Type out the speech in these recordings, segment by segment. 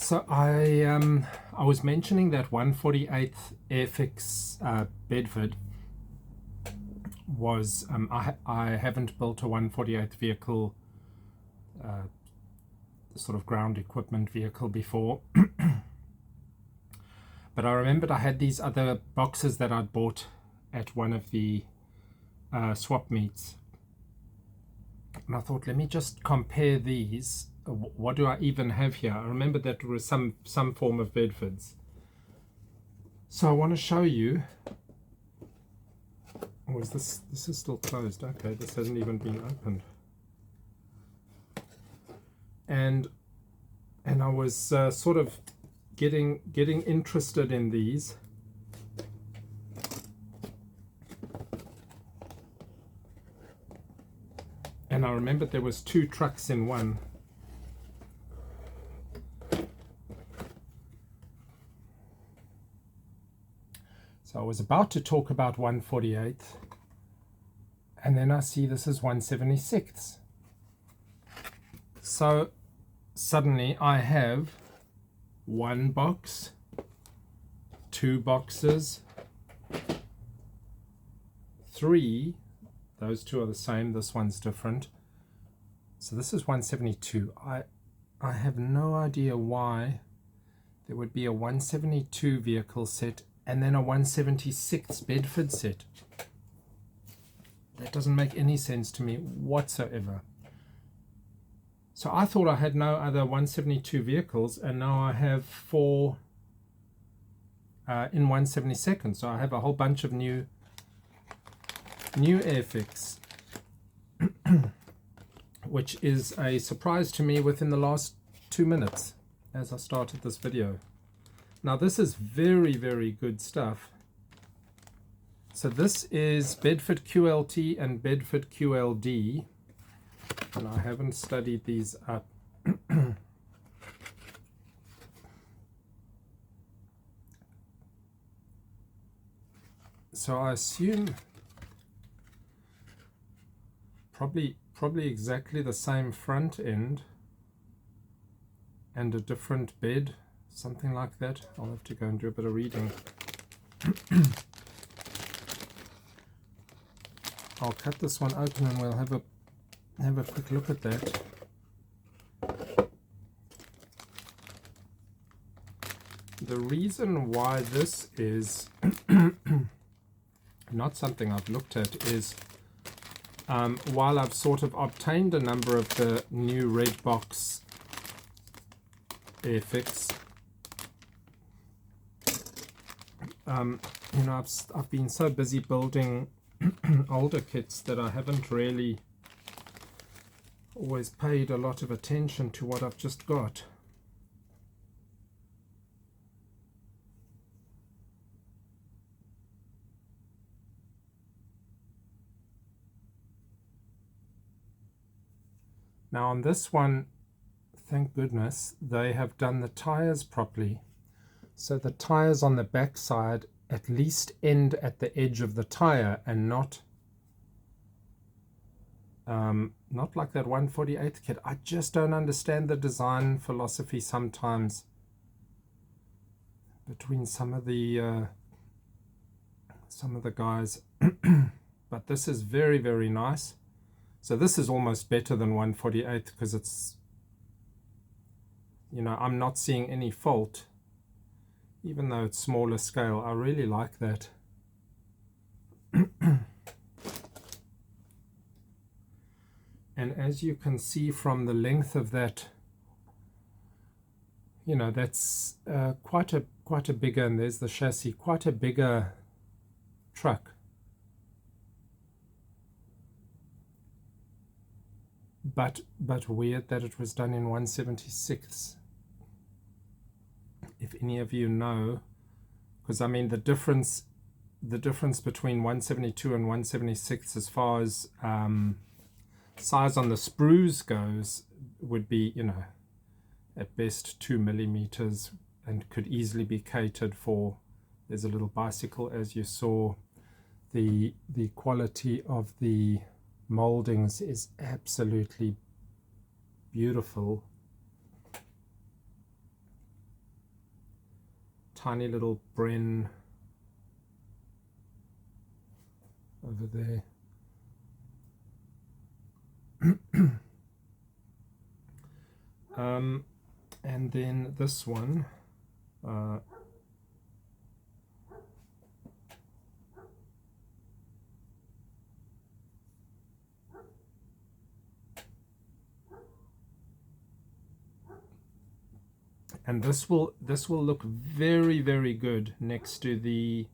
So I was mentioning that 148th Airfix Bedford was I haven't built a 148th vehicle, sort of ground equipment vehicle before, but I remembered I had these other boxes that I'd bought at one of the swap meets, and I thought, let me just compare these. What do I even have here? I remember that there was some form of Bedfords. So I want to show you. Oh, this is still closed. Okay, this hasn't even been opened. And I was sort of getting interested in these. And I remembered there was 2 trucks in one. So I was about to talk about 148th, and then I see this is 176th. So suddenly I have 1 box, 2 boxes, 3. Those 2 are the same. This one's different. So this is 172. I have no idea why there would be a 172 vehicle set and then a 176 Bedford set. That doesn't make any sense to me whatsoever. So I thought I had no other 172 vehicles, and now I have 4 in 172nd. So I have a whole bunch of new Airfix, which is a surprise to me within the last 2 minutes as I started this video. Now this is very, very good stuff. So this is Bedford QLT and Bedford QLD, and I haven't studied these up. So I assume probably exactly the same front end and a different bed, something like that. I'll have to go and do a bit of reading. I'll cut this one open and we'll have a quick look at that. The reason why this is not something I've looked at is while I've sort of obtained a number of the new red box Airfix, you know, I've been so busy building older kits that I haven't really always paid a lot of attention to what I've just got. Now on this one, thank goodness, they have done the tires properly. So the tires on the back side at least end at the edge of the tire and not like that 148th kit. I just don't understand the design philosophy sometimes between some of the guys. But this is very, very nice. So this is almost better than 148th because it's, you know, I'm not seeing any fault. Even though it's smaller scale, I really like that. And as you can see from the length of that, you know, that's quite a bigger, and there's the chassis, quite a bigger truck. But weird that it was done in 176. If any of you know, because I mean the difference between 172 and 176 as far as size on the sprues goes would be, you know, at best 2 millimeters and could easily be catered for. There's a little bicycle, as you saw. The quality of the moldings is absolutely beautiful. tiny little Bren over there. And then this one, and this will look very, very good next to the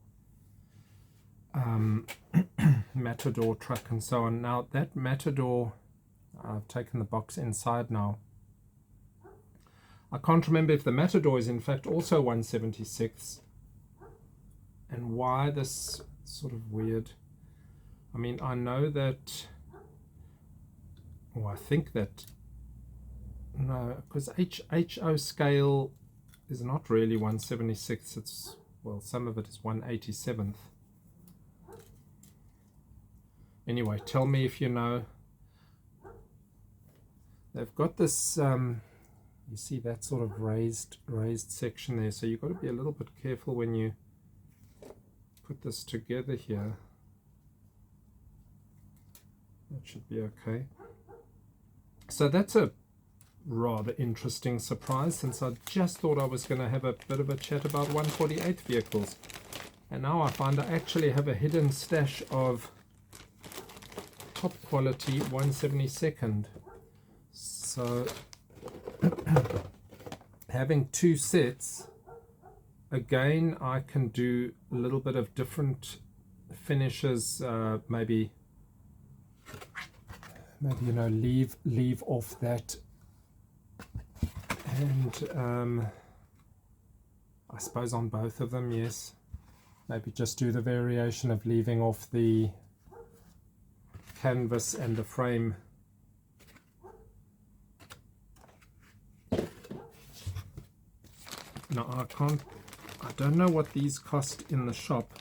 Matador truck and so on. Now that Matador, I've taken the box inside now. I can't remember if the Matador is in fact also 1/76, and why this sort of weird. I mean, I know that, or I think that, no, because HO scale is not really 1/76, it's, well, some of it is 1/87. Anyway, tell me if you know. They've got this, you see that sort of raised section there, so you've got to be a little bit careful when you put this together here. That should be okay. So that's a rather interesting surprise, since I just thought I was going to have a bit of a chat about 148 vehicles, and now I find I actually have a hidden stash of top quality 172nd. So having two sets, again, I can do a little bit of different finishes, maybe you know, leave off that, and I suppose on both of them, yes, maybe just do the variation of leaving off the canvas and the frame. Now I don't know what these cost in the shop,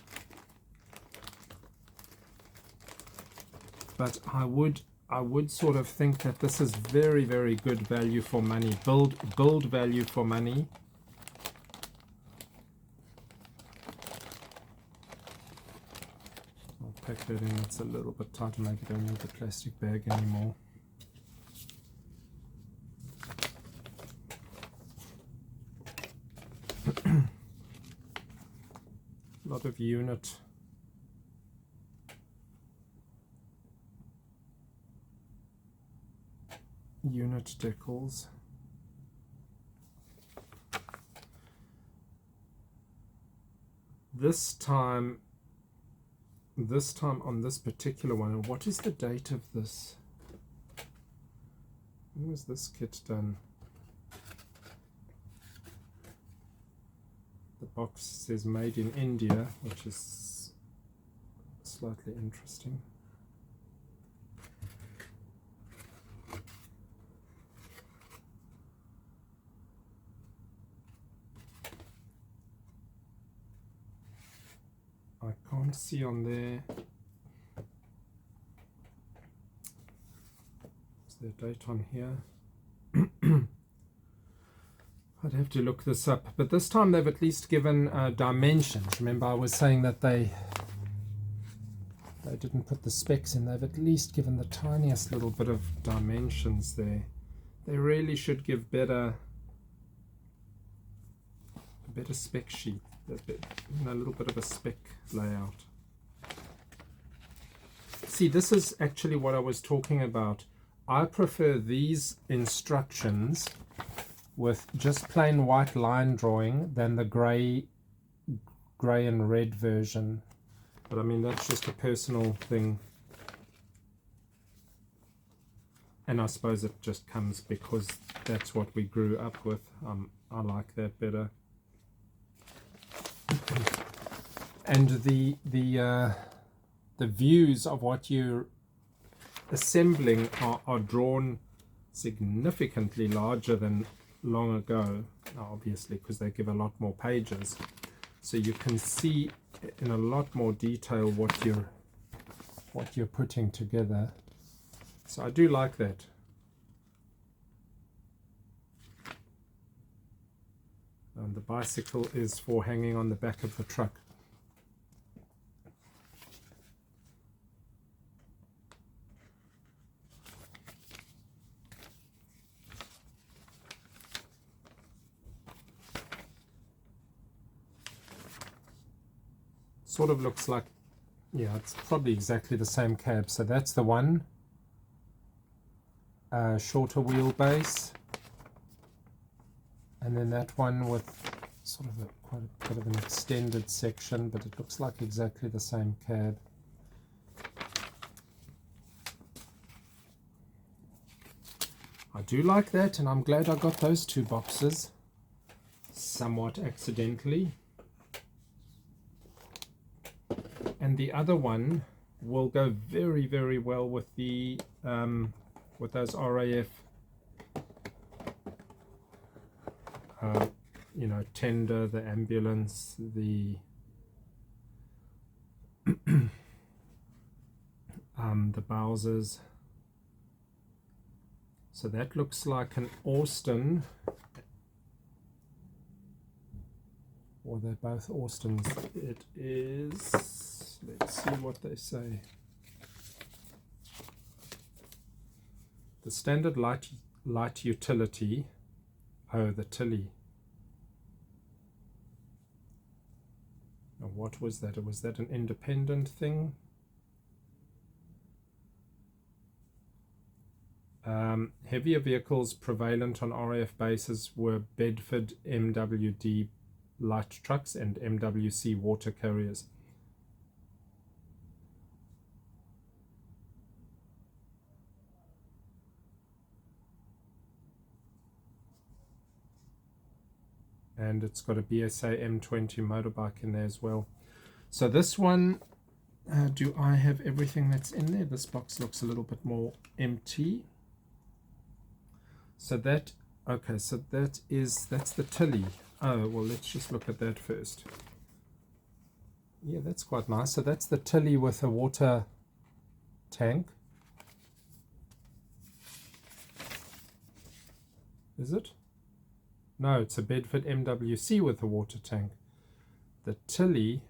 but I would sort of think that this is very, very good value for money, build value for money. I'll pack that in, it's a little bit tighter, maybe don't need the plastic bag anymore. A lot of unit decals. This time on this particular one, and what is the date of this? When was this kit done? The box says made in India, which is slightly interesting. I can't see on there. Is there a date on here? I'd have to look this up, but this time they've at least given dimensions. Remember, I was saying that they didn't put the specs in. They've at least given the tiniest little bit of dimensions there. They really should give a better spec sheet, a little bit of a spec layout. See, this is actually what I was talking about. I prefer these instructions with just plain white line drawing than the grey and red version. But I mean, that's just a personal thing. And I suppose it just comes because that's what we grew up with. I like that better. And the views of what you're assembling are drawn significantly larger than long ago, obviously, because they give a lot more pages, so you can see in a lot more detail what you're putting together. So I do like that. The bicycle is for hanging on the back of the truck. Sort of looks like, yeah, it's probably exactly the same cab. So that's the one, shorter wheelbase, and then that one with sort of quite a bit of an extended section, but it looks like exactly the same cab. I do like that, and I'm glad I got those two boxes somewhat accidentally. And the other one will go very, very well with the with those RAF you know, tender, the ambulance, the the Bowsers. So that looks like an Austin, or they're both Austins. It is, let's see what they say. The standard light utility. Oh, the Tilly. Now, what was that? Was that an independent thing? Heavier vehicles prevalent on RAF bases were Bedford MWD light trucks and MWC water carriers. And it's got a BSA M20 motorbike in there as well. So this one, do I have everything that's in there? This box looks a little bit more empty. So that, okay, so that's the Tilly. Oh, well, let's just look at that first. Yeah, that's quite nice. So that's the Tilly with a water tank. Is it? No, it's a Bedford MWC with a water tank. The Tilly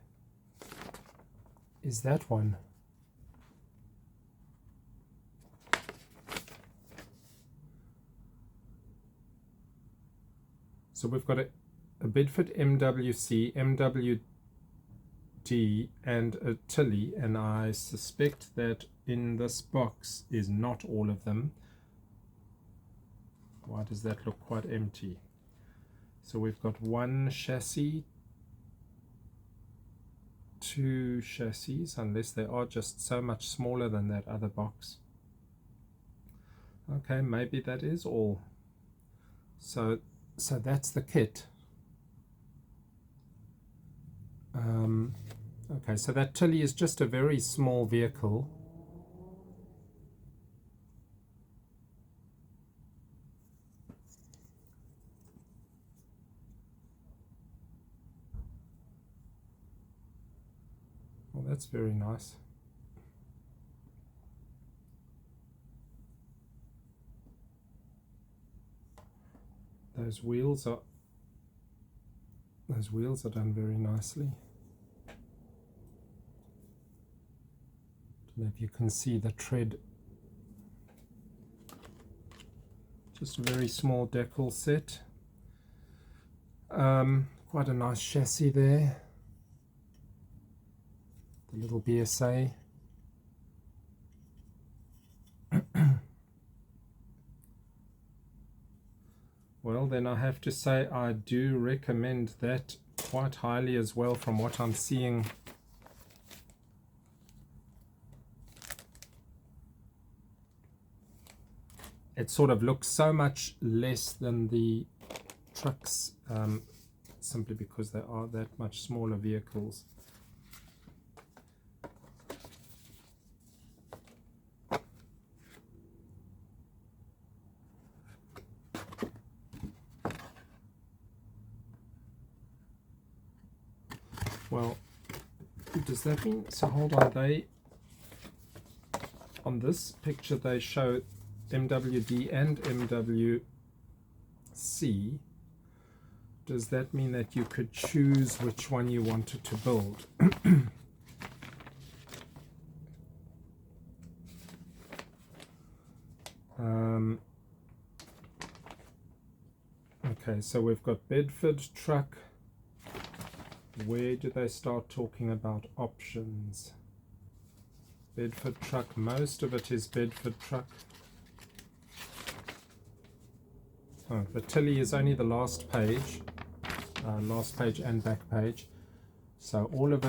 is that one. So we've got a Bedford MWC, MWD, and a Tilly, and I suspect that in this box is not all of them. Why does that look quite empty? So we've got one chassis, two chassis, unless they are just so much smaller than that other box. Okay, maybe that is all. So that's the kit. Okay, so that Tilly is just a very small vehicle. Well, that's very nice. Those wheels are done very nicely. Don't know if you can see the tread. Just a very small decal set. Quite a nice chassis there. The little BSA. Well, then I have to say I do recommend that quite highly as well from what I'm seeing. It sort of looks so much less than the trucks, simply because they are that much smaller vehicles. Well, does that mean, so hold on, on this picture they show MWD and MWC, does that mean that you could choose which one you wanted to build? Okay, so we've got Bedford truck. Where do they start talking about options? Bedford truck, most of it is Bedford truck. Oh, the Tilly is only the last page and back page. So all of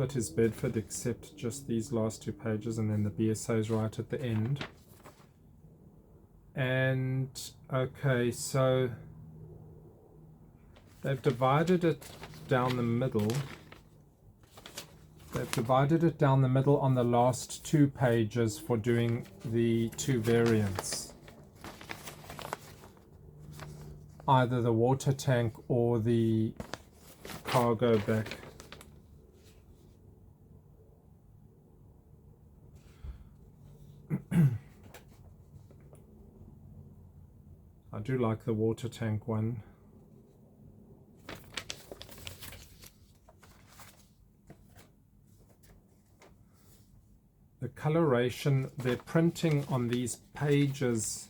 it is Bedford except just these last 2 pages, and then the BSO is right at the end. And okay, so they've divided it down the middle. They've divided it down the middle on the last 2 pages for doing the 2 variants. Either the water tank or the cargo back. I do like the water tank one. The coloration, their printing on these pages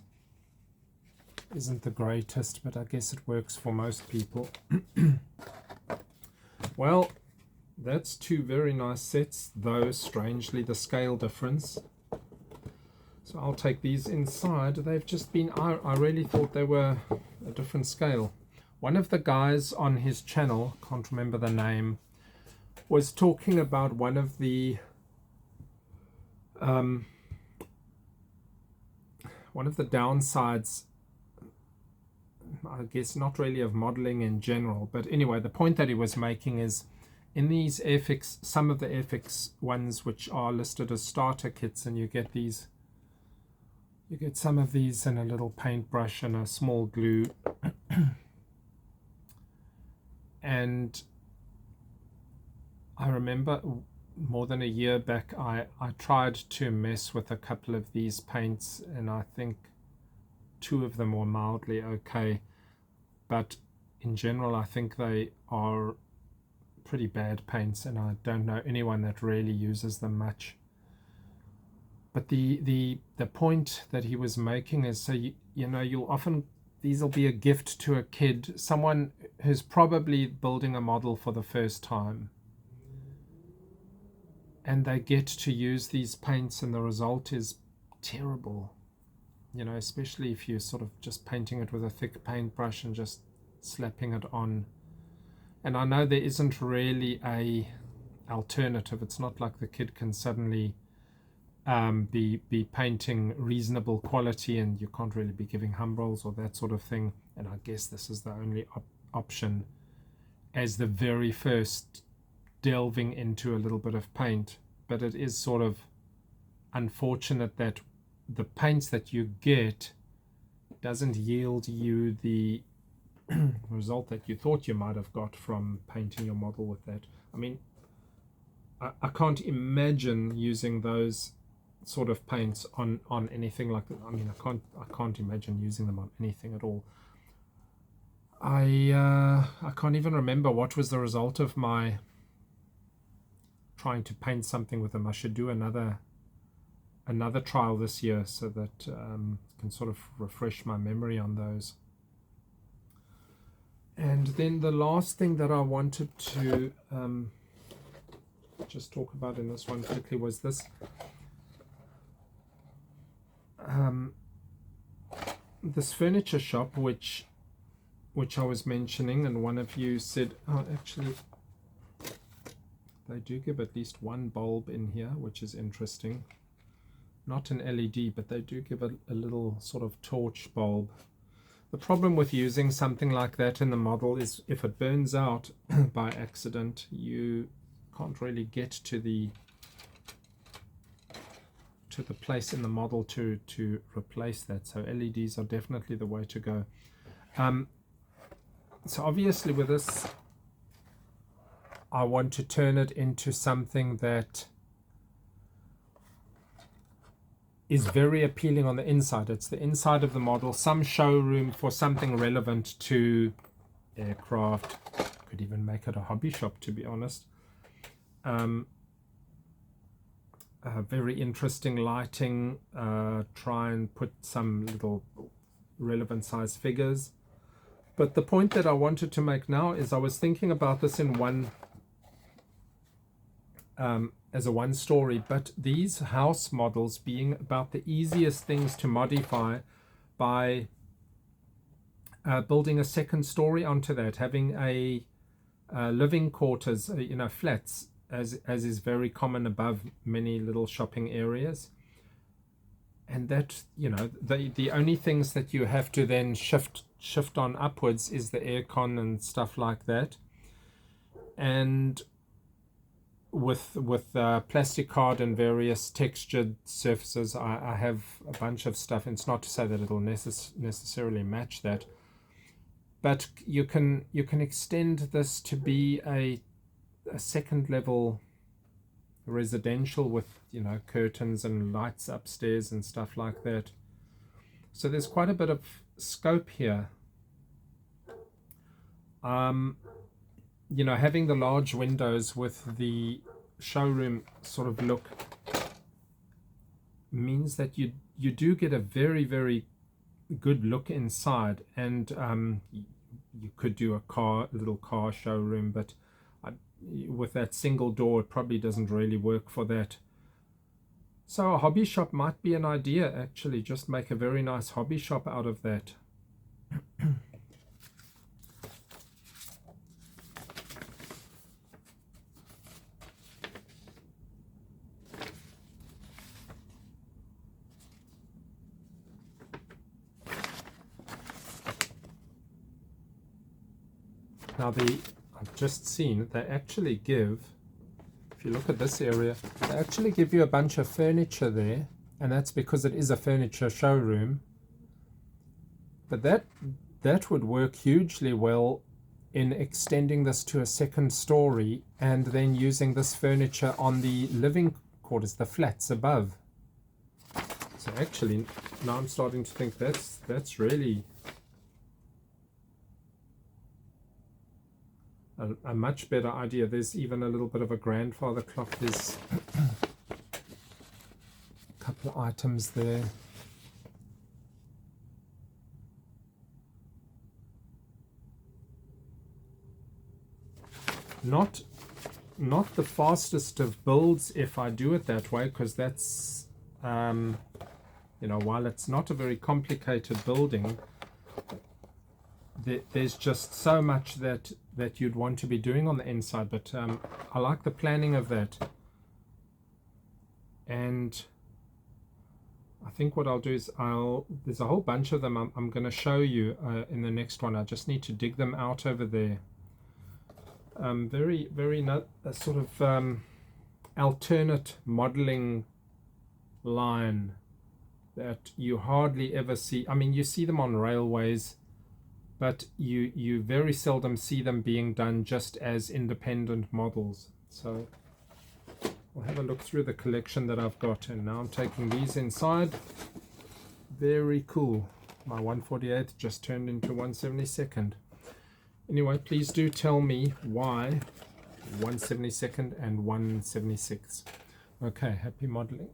isn't the greatest, but I guess it works for most people. Well, that's 2 very nice sets, though strangely the scale difference. So I'll take these inside. They've just been, I really thought they were a different scale. One of the guys on his channel, can't remember the name, was talking about one of the downsides, I guess not really of modeling in general, but anyway, the point that he was making is in these Airfix, some of the Airfix ones which are listed as starter kits, and you get some of these in a little paintbrush and a small glue. And I remember more than a year back I tried to mess with a couple of these paints, and I think 2 of them were mildly okay, but in general I think they are pretty bad paints, and I don't know anyone that really uses them much. But the point that he was making is, so you know, you'll often, these will be a gift to a kid, someone who's probably building a model for the first time, and they get to use these paints and the result is terrible, you know, especially if you're sort of just painting it with a thick paintbrush and just slapping it on. And I know there isn't really a alternative. It's not like the kid can suddenly be painting reasonable quality, and you can't really be giving humbrals or that sort of thing. And I guess this is the only option as the very first delving into a little bit of paint. But it is sort of unfortunate that the paints that you get doesn't yield you the result that you thought you might have got from painting your model with that. I mean, I can't imagine using those sort of paints on anything like that. I mean, I can't imagine using them on anything at all. I can't even remember what was the result of my trying to paint something with them. I should do another trial this year so that can sort of refresh my memory on those. And then the last thing that I wanted to just talk about in this one quickly was this. This furniture shop which I was mentioning, and one of you said, oh, actually they do give at least 1 bulb in here, which is interesting. Not an LED, but they do give a little sort of torch bulb. The problem with using something like that in the model is if it burns out by accident, you can't really get to the place in the model to replace that. So LEDs are definitely the way to go. So obviously with this, I want to turn it into something that is very appealing on the inside. It's the inside of the model, some showroom for something relevant to aircraft. Could even make it a hobby shop, to be honest. Very interesting lighting. Try and put some little relevant size figures. But the point that I wanted to make now is I was thinking about this in one as a one story, but these house models being about the easiest things to modify by building a second story onto that, having a living quarters, flats, as is very common above many little shopping areas. And that, the only things that you have to then shift on upwards is the aircon and stuff like that. And with plastic card and various textured surfaces, I have a bunch of stuff. And it's not to say that it'll necessarily match that, but you can extend this to be a second level residential with curtains and lights upstairs and stuff like that. So there's quite a bit of scope here. Having the large windows with the showroom sort of look means that you do get a very, very good look inside. And you could do a little car showroom, but with that single door, it probably doesn't really work for that. So a hobby shop might be an idea, actually. Just make a very nice hobby shop out of that. Now I've just seen they actually give, if you look at this area, they actually give you a bunch of furniture there, and that's because it is a furniture showroom. But that would work hugely well in extending this to a second story and then using this furniture on the living quarters, the flats above. So actually, now I'm starting to think that's really a much better idea. There's even a little bit of a grandfather clock. There's a couple of items there. Not the fastest of builds if I do it that way, because that's while it's not a very complicated building, there's just so much that you'd want to be doing on the inside. But I like the planning of that, and I think what I'll do is there's a whole bunch of them I'm going to show you in the next one. I just need to dig them out over there. Very, very sort of alternate modeling line that you hardly ever see. I mean, you see them on railways, but you very seldom see them being done just as independent models. So we'll have a look through the collection that I've got, and now I'm taking these inside. Very cool. My 148th just turned into 172nd. Anyway, please do tell me why 172nd and 176. Okay, happy modeling.